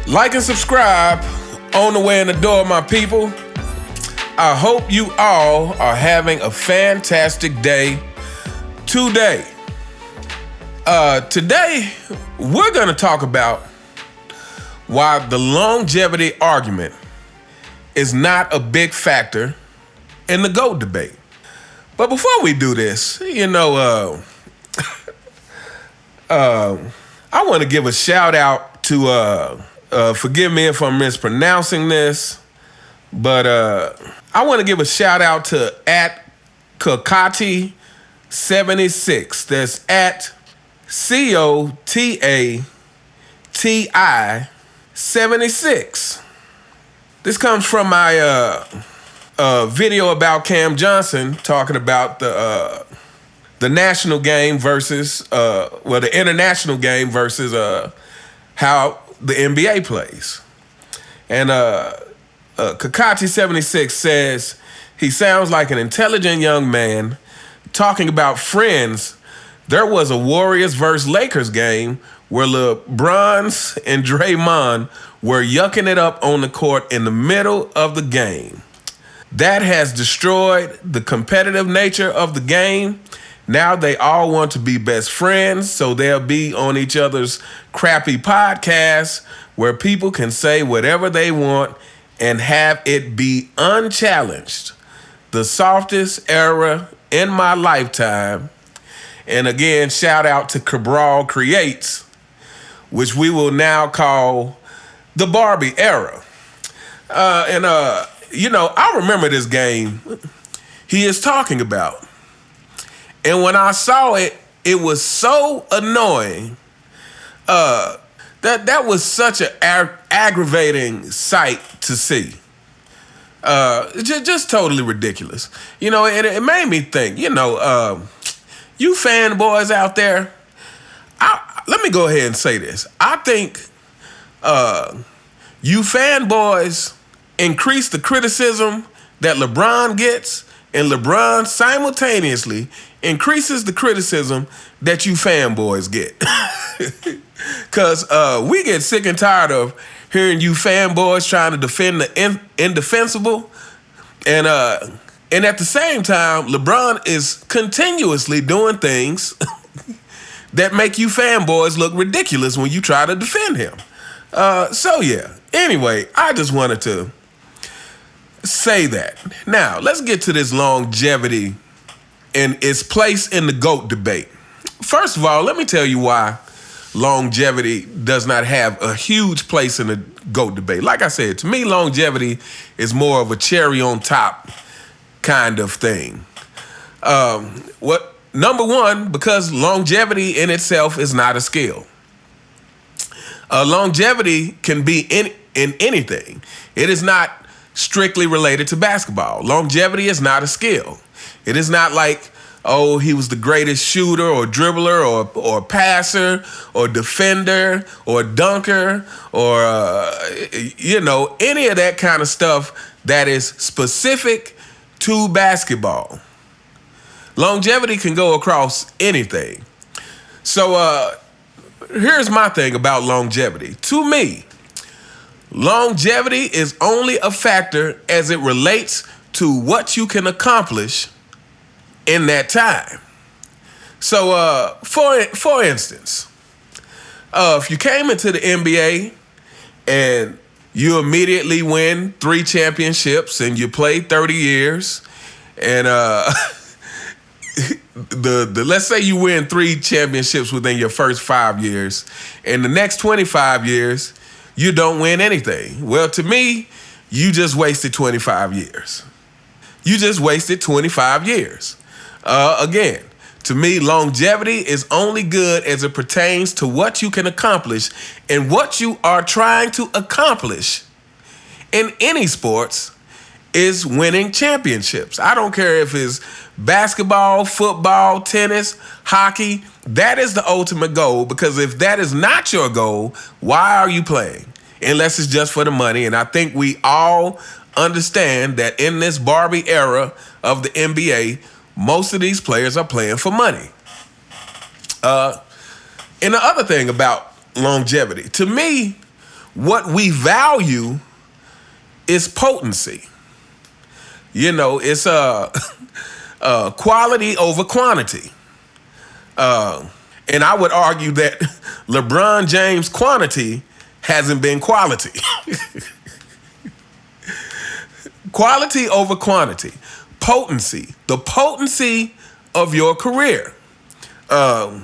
Like and subscribe on the way in the door, my people. I hope you all are having a fantastic day today. Today, we're going to talk about why the longevity argument is not a big factor in the GOAT debate. But before we do this, I want to give a shout out to, forgive me if I'm mispronouncing this, but I want to give a shout out to @Kakati76. That's @COTATI76. This comes from my video about Cam Johnson talking about the national game versus the international game versus how the NBA plays. And Kakati76 says he sounds like an intelligent young man talking about friends. There was a Warriors versus Lakers game where LeBron and Draymond were yucking it up on the court in the middle of the game. That has destroyed the competitive nature of the game. Now they all want to be best friends, so they'll be on each other's crappy podcasts where people can say whatever they want and have it be unchallenged. The softest era in my lifetime. And again, shout out to Cabral Creates, which we will now call the Barbie era. I remember this game he is talking about. And when I saw it, it was so annoying. That was such an aggravating sight to see. Just totally ridiculous. And it made me think, you fanboys out there, let me go ahead and say this. I think you fanboys increase the criticism that LeBron gets, and LeBron simultaneously increases the criticism that you fanboys get. Because we get sick and tired of hearing you fanboys trying to defend the indefensible. And at the same time, LeBron is continuously doing things that make you fanboys look ridiculous when you try to defend him. Anyway, I just wanted to say that. Now, let's get to this longevity and its place in the GOAT debate. First of all, let me tell you why longevity does not have a huge place in the GOAT debate. Like I said, to me, longevity is more of a cherry on top kind of thing. Number one, because longevity in itself is not a skill. Longevity can be in anything. It is not strictly related to basketball. Longevity is not a skill. It is not like, oh, he was the greatest shooter or dribbler or passer or defender or dunker or, any of that kind of stuff that is specific to basketball. Longevity can go across anything. So here's my thing about longevity. To me, longevity is only a factor as it relates to what you can accomplish in that time. So, for instance, if you came into the NBA and you immediately win 3 championships and you played 30 years, and let's say you win 3 championships within your first 5 years, and the next 25 years you don't win anything. Well, to me, you just wasted 25 years. You just wasted 25 years. Again, to me, longevity is only good as it pertains to what you can accomplish, and what you are trying to accomplish in any sports is winning championships. I don't care if it's basketball, football, tennis, hockey. That is the ultimate goal, because if that is not your goal, why are you playing? Unless it's just for the money. And I think we all understand that in this Barbie era of the NBA, most of these players are playing for money. And the other thing about longevity, to me, what we value is potency. You know, it's quality over quantity. And I would argue that LeBron James' quantity hasn't been quality. Quality over quantity. Potency. The potency of your career. I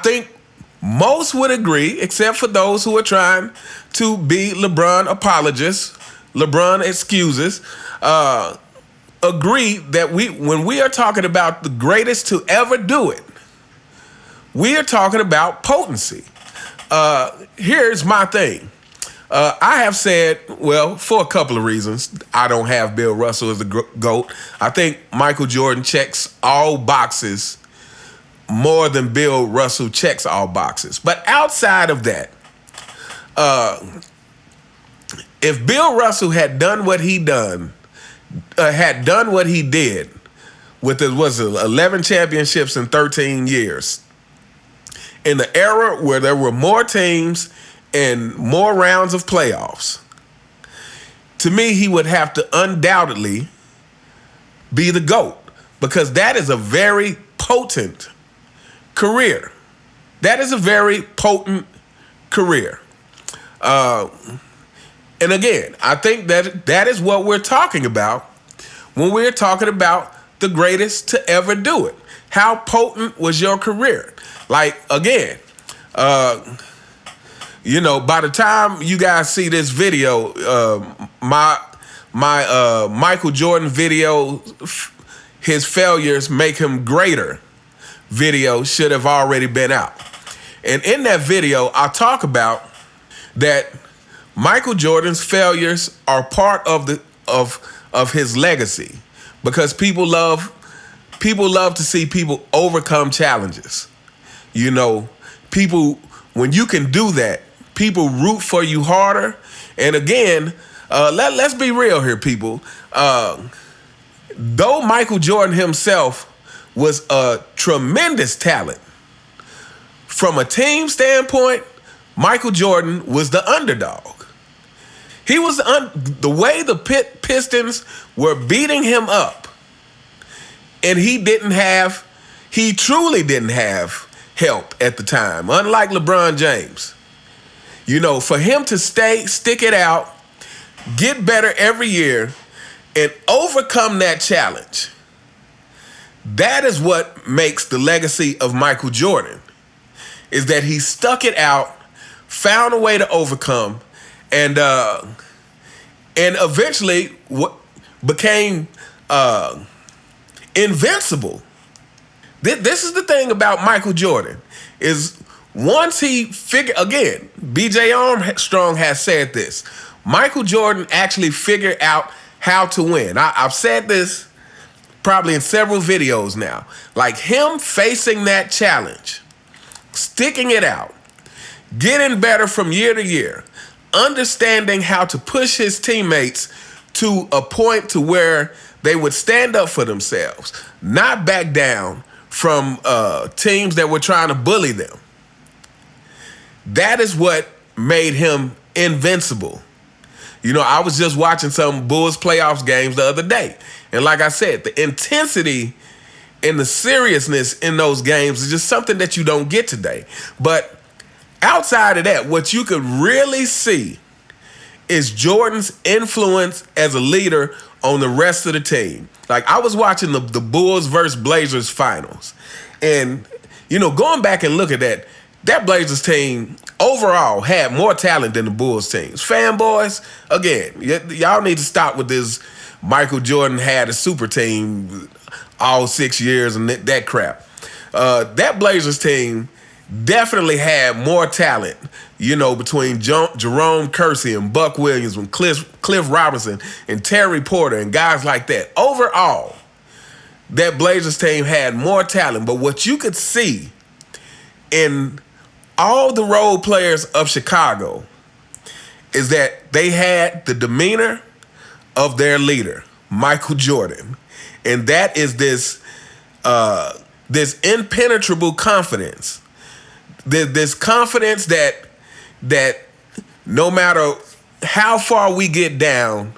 think most would agree, except for those who are trying to be LeBron apologists, LeBron excuses, agree that when we are talking about the greatest to ever do it, we are talking about potency. Here's my thing. I have said, well, for a couple of reasons, I don't have Bill Russell as the GOAT. I think Michael Jordan checks all boxes more than Bill Russell checks all boxes. But outside of that, if Bill Russell had done what he did with 11 championships in 13 years, in the era where there were more teams and more rounds of playoffs, to me, he would have to undoubtedly be the GOAT, because that is a very potent career. That is a very potent career. And again, I think that is what we're talking about when we're talking about the greatest to ever do it. How potent was your career? Like, again, you know, by the time you guys see this video, my Michael Jordan video, his failures make him greater video should have already been out. And in that video, I talk about that Michael Jordan's failures are part of his legacy, because people love to see people overcome challenges. You know, people, when you can do that, people root for you harder. And again, let's be real here, people. Though Michael Jordan himself was a tremendous talent, from a team standpoint, Michael Jordan was the underdog. He was the way the Pistons were beating him up, and he truly didn't have help at the time, unlike LeBron James. You know, for him to stick it out, get better every year, and overcome that challenge, that is what makes the legacy of Michael Jordan, is that he stuck it out, found a way to overcome, and eventually became invincible. This is the thing about Michael Jordan, is once he again, B.J. Armstrong has said this, Michael Jordan actually figured out how to win. I've said this probably in several videos now. Like, him facing that challenge, sticking it out, getting better from year to year, understanding how to push his teammates to a point to where they would stand up for themselves, not back down from teams that were trying to bully them. That is what made him invincible. You know, I was just watching some Bulls playoffs games the other day. And like I said, the intensity and the seriousness in those games is just something that you don't get today. But outside of that, what you could really see is Jordan's influence as a leader on the rest of the team. Like, I was watching the Bulls versus Blazers finals. And, you know, going back and look at that Blazers team overall had more talent than the Bulls teams. Fanboys, again, y'all need to stop with this Michael Jordan had a super team all 6 years and that crap. That Blazers team definitely had more talent, you know, between Jerome Kersey and Buck Williams and Cliff Robinson and Terry Porter and guys like that. Overall, that Blazers team had more talent. But what you could see in all the role players of Chicago is that they had the demeanor of their leader, Michael Jordan. And that is this impenetrable confidence. This confidence that no matter how far we get down,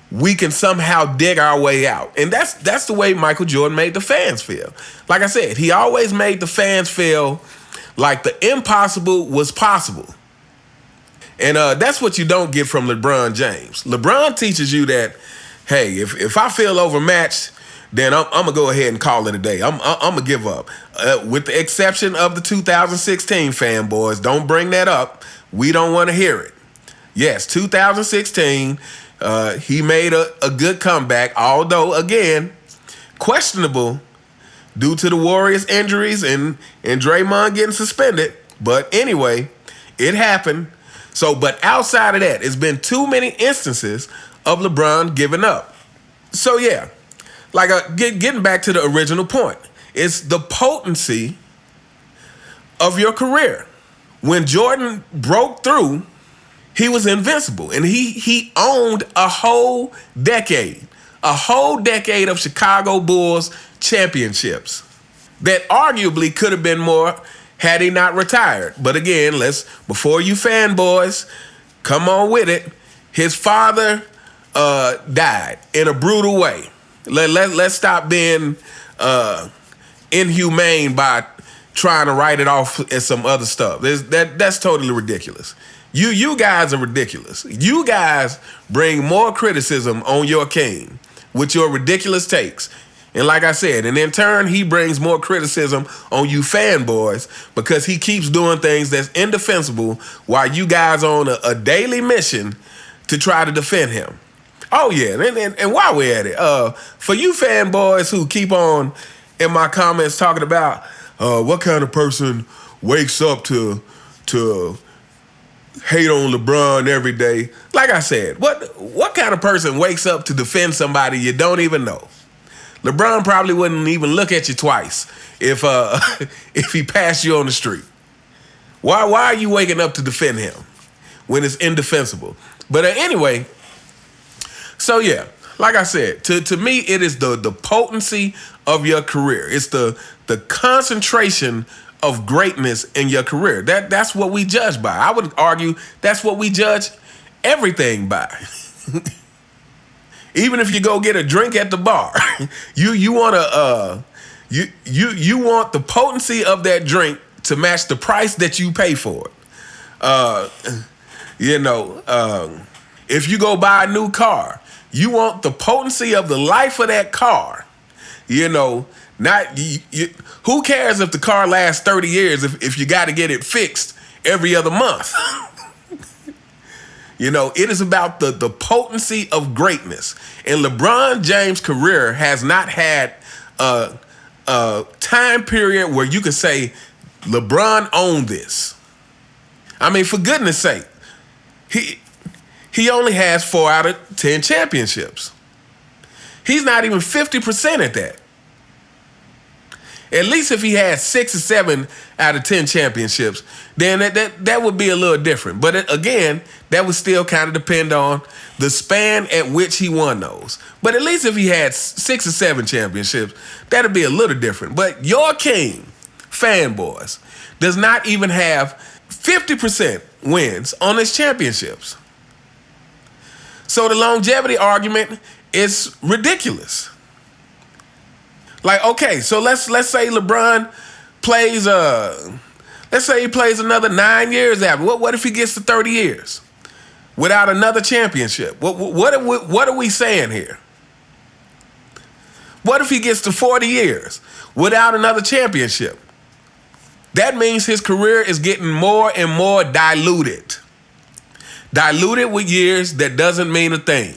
we can somehow dig our way out. And that's the way Michael Jordan made the fans feel. Like I said, he always made the fans feel like the impossible was possible. And that's what you don't get from LeBron James. LeBron teaches you that, hey, if I feel overmatched, then I'm going to go ahead and call it a day. I'm going to give up. With the exception of the 2016 fanboys, don't bring that up. We don't want to hear it. Yes, 2016, he made a good comeback, although, again, questionable due to the Warriors' injuries and Draymond getting suspended. But anyway, it happened. So, but outside of that, it's been too many instances of LeBron giving up. So, yeah, like getting back to the original point, it's the potency of your career. When Jordan broke through, he was invincible, and he owned a whole decade of Chicago Bulls championships that arguably could have been more had he not retired. But again, before you fanboys, come on with it. His father died in a brutal way. Let's stop being inhumane by trying to write it off as some other stuff. That's totally ridiculous. You guys are ridiculous. You guys bring more criticism on your king with your ridiculous takes. And like I said, and in turn, he brings more criticism on you fanboys because he keeps doing things that's indefensible while you guys are on a daily mission to try to defend him. Oh, yeah, and while we're at it, for you fanboys who keep on in my comments talking about what kind of person wakes up to hate on LeBron every day. Like I said, what kind of person wakes up to defend somebody you don't even know? LeBron probably wouldn't even look at you twice if if he passed you on the street. Why are you waking up to defend him when it's indefensible? But anyway, so yeah, like I said, to me, it is the potency of your career. It's the concentration of greatness in your career. That's what we judge by. I would argue that's what we judge everything by. Even if you go get a drink at the bar, you want you want the potency of that drink to match the price that you pay for it. If you go buy a new car, you want the potency of the life of that car. Who cares if the car lasts 30 years if you got to get it fixed every other month? It is about the potency of greatness. And LeBron James' career has not had a time period where you could say LeBron owned this. I mean, for goodness sake, he only has 4 out of 10 championships. He's not even 50% at that. At least if he had 6 or 7 out of 10 championships, then that would be a little different. But again, that would still kind of depend on the span at which he won those. But at least if he had 6 or 7 championships, that'd be a little different. But your king, fanboys, does not even have 50% wins on his championships. So the longevity argument is ridiculous. Like, okay, so let's say LeBron plays let's say he plays another 9 years after. What if he gets to 30 years without another championship? What are we saying here? What if he gets to 40 years without another championship? That means his career is getting more and more diluted. Diluted with years that doesn't mean a thing.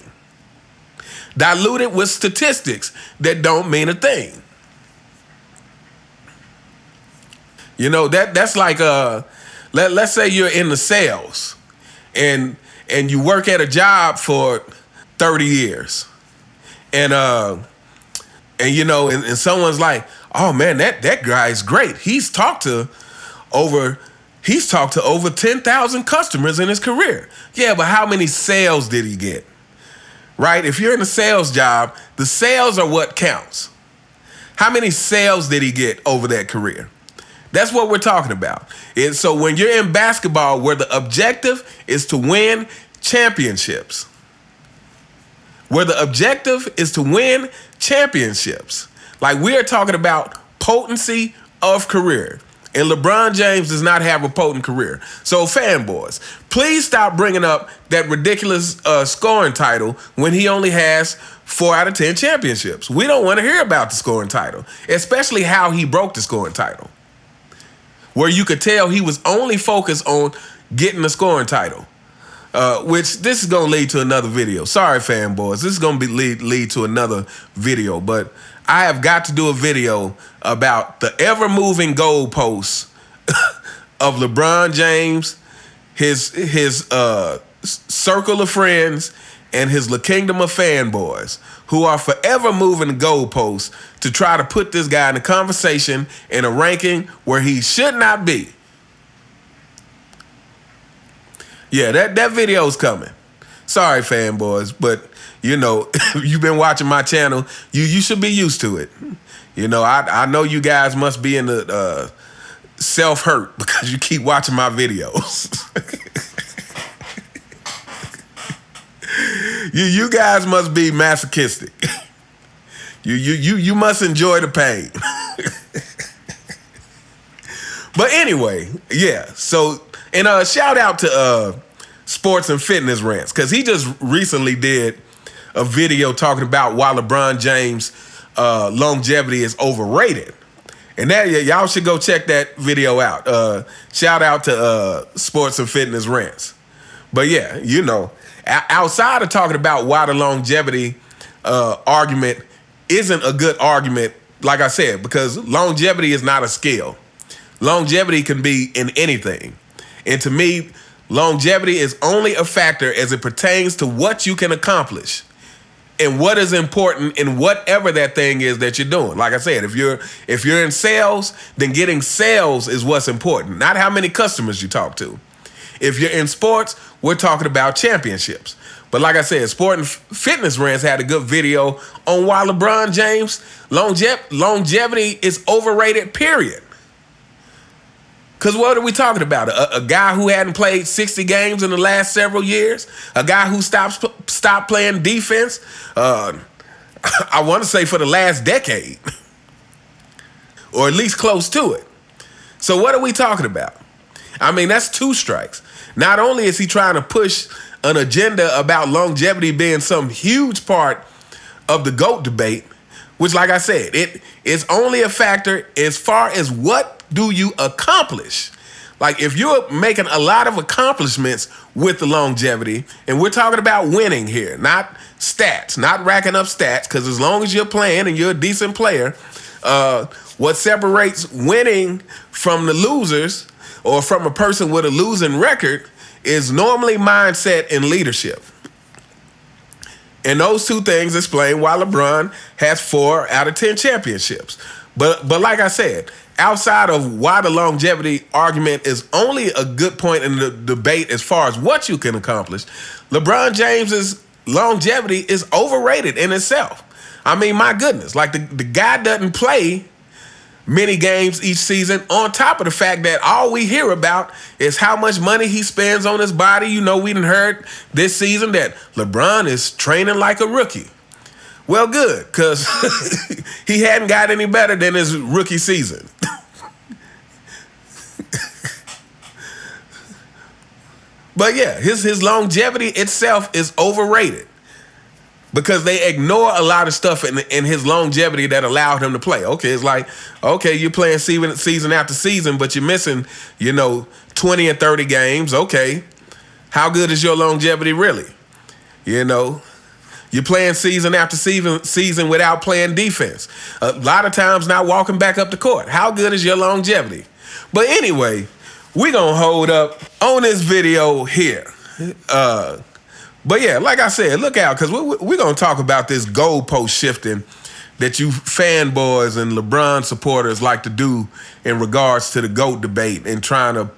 Diluted with statistics that don't mean a thing. That's like let's say you're in the sales and you work at a job for 30 years. And someone's like, "Oh man, that guy is great. He's talked to over 10,000 customers in his career." Yeah, but how many sales did he get? Right? If you're in a sales job, the sales are what counts. How many sales did he get over that career? That's what we're talking about. And so when you're in basketball where the objective is to win championships, like we are talking about potency of career. And LeBron James does not have a potent career. So fanboys, please stop bringing up that ridiculous scoring title when he only has 4 out of 10 championships. We don't want to hear about the scoring title, especially how he broke the scoring title, where you could tell he was only focused on getting the scoring title. Which this is going to lead to another video. Sorry, fanboys. This is going to lead to another video, but I have got to do a video about the ever-moving goalposts of LeBron James, his circle of friends, and his kingdom of fanboys who are forever moving the goalposts to try to put this guy in a conversation in a ranking where he should not be. Yeah, that video's coming. Sorry, fanboys, but you know, you've been watching my channel. You should be used to it. You know, I know you guys must be in the self-hurt because you keep watching my videos. you guys must be masochistic. You must enjoy the pain. But anyway, yeah. So, and shout out to Sports and Fitness Rants, because he just recently did a video talking about why LeBron James longevity is overrated. And that y'all should go check that video out. Shout out to Sports and Fitness Rants. But yeah, you know, outside of talking about why the longevity argument isn't a good argument, like I said, because longevity is not a skill. Longevity can be in anything. And to me, longevity is only a factor as it pertains to what you can accomplish and what is important in whatever that thing is that you're doing. Like I said, if you're in sales, then getting sales is what's important, not how many customers you talk to. If you're in sports, we're talking about championships. But like I said, Sport and Fitness Rants had a good video on why LeBron James longevity is overrated, period. Because what are we talking about? A guy who hadn't played 60 games in the last several years? A guy who stopped playing defense? I want to say for the last decade. Or at least close to it. So what are we talking about? I mean, that's 2 strikes. Not only is he trying to push an agenda about longevity being some huge part of the GOAT debate, which, like I said, it is only a factor as far as what do you accomplish. Like, if you're making a lot of accomplishments with the longevity, and we're talking about winning here, not stats, not racking up stats, because as long as you're playing and you're a decent player, what separates winning from the losers or from a person with a losing record is normally mindset and leadership. And those 2 things explain why LeBron has 4 out of 10 championships. But like I said, outside of why the longevity argument is only a good point in the debate as far as what you can accomplish, LeBron James's longevity is overrated in itself. I mean, my goodness, like the guy doesn't play many games each season, on top of the fact that all we hear about is how much money he spends on his body. You know, we done heard this season that LeBron is training like a rookie. Well, good, because he hadn't got any better than his rookie season. But yeah, his longevity itself is overrated because they ignore a lot of stuff in his longevity that allowed him to play. Okay, it's like, okay, you're playing season after season, but you're missing, 20 and 30 games. Okay, how good is your longevity really? You're playing season after season without playing defense. A lot of times not walking back up the court. How good is your longevity? But anyway, we're going to hold up on this video here. But yeah, like I said, look out, because we're going to talk about this goalpost shifting that you fanboys and LeBron supporters like to do in regards to the GOAT debate and trying to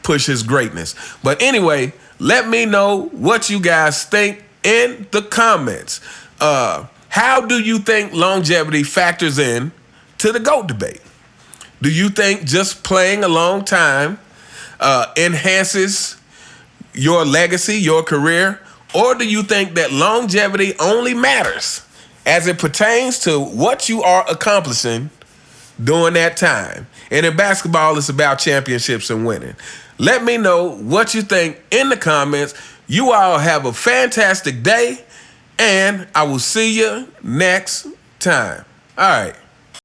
push his greatness. But anyway, let me know what you guys think in the comments. How do you think longevity factors in to the GOAT debate? Do you think just playing a long time enhances your legacy, your career? Or do you think that longevity only matters as it pertains to what you are accomplishing during that time? And in basketball, it's about championships and winning. Let me know what you think in the comments. You all have a fantastic day, and I will see you next time. All right.